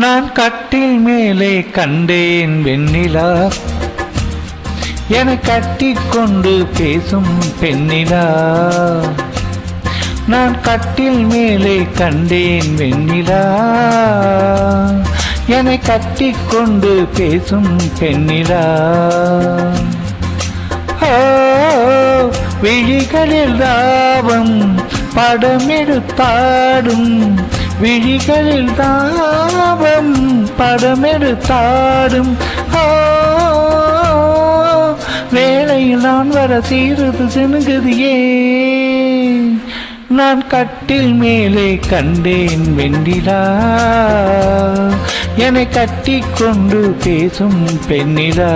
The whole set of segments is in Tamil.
நான் கட்டில் மேலே கண்டேன் வெண்ணிலா, என கட்டிக்கொண்டு பேசும் பெண்ணிலா. நான் கட்டில் மேலே கண்டேன் வெண்ணிலா, என கட்டிக்கொண்டு பேசும் பெண்ணிலா. விழிகளில் தாவம் படமெடுத்தாடும், விழிகளில் தாவம் படமெடுத்தாடும். வேளையில் நான் வர சீருது சினுகுதியே. நான் கட்டில் மேலே கண்டேன் வெண்ணிலா, என்னை கட்டிக்கொண்டு பேசும் பெண்ணிலா.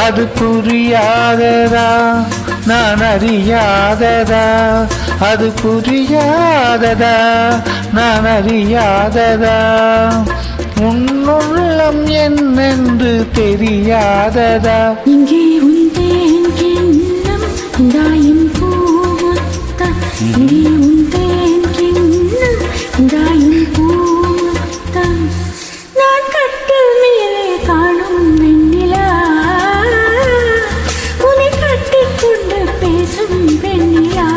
அது புரியாததா நான் அறியாததா, அது புரியாததா நான் அறியாததா, உன்னுள்ளம் என்னென்று தெரியாததா. இங்கே உந்தேன் கிண்ணம் தாயும் பூமுத்தம், இங்கே உந்தேன் கிண்ணம் தாயும் பூமுத்தம். நான் கட்டில் மேலே காணும் வெண்ணிலா, உன்னை கட்டிக்கொண்டு பேசும் பெண்ணிலா.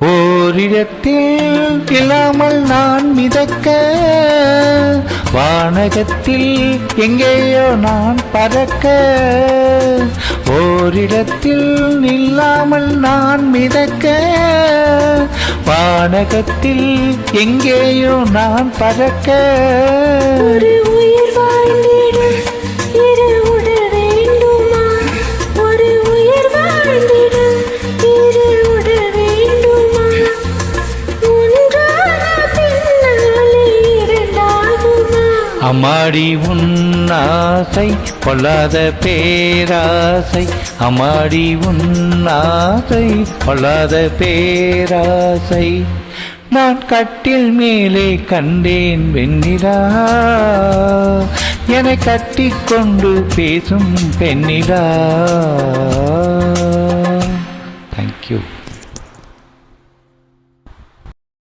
ஓரிடத்தில் இல்லாமல் நான் மிதக்க, வானகத்தில் எங்கேயோ நான் பறக்க. ஓரிடத்தில் இல்லாமல் நான் மிதக்க, வானகத்தில் எங்கேயோ நான் பறக்க. ஒரு உயிர் வாழ்ந்திட இரு உடல் வேண்டுமா, ஒரு உயிர் வாழ்ந்திட இரு உடல் வேண்டுமா, ஒன்றான பின்னாலே இரண்டாகுமா. அம்மாடி உன் ஆசை பொல்லாத பேராசை, அம்மாடி உன் ஆசை பொல்லாத பேராசை. நான் கட்டில் மேலே கண்டேன் வெண்ணிலா, என்னை கட்டிக்கொண்டு பேசும் பெண்ணிலா. தேங்க்யூ.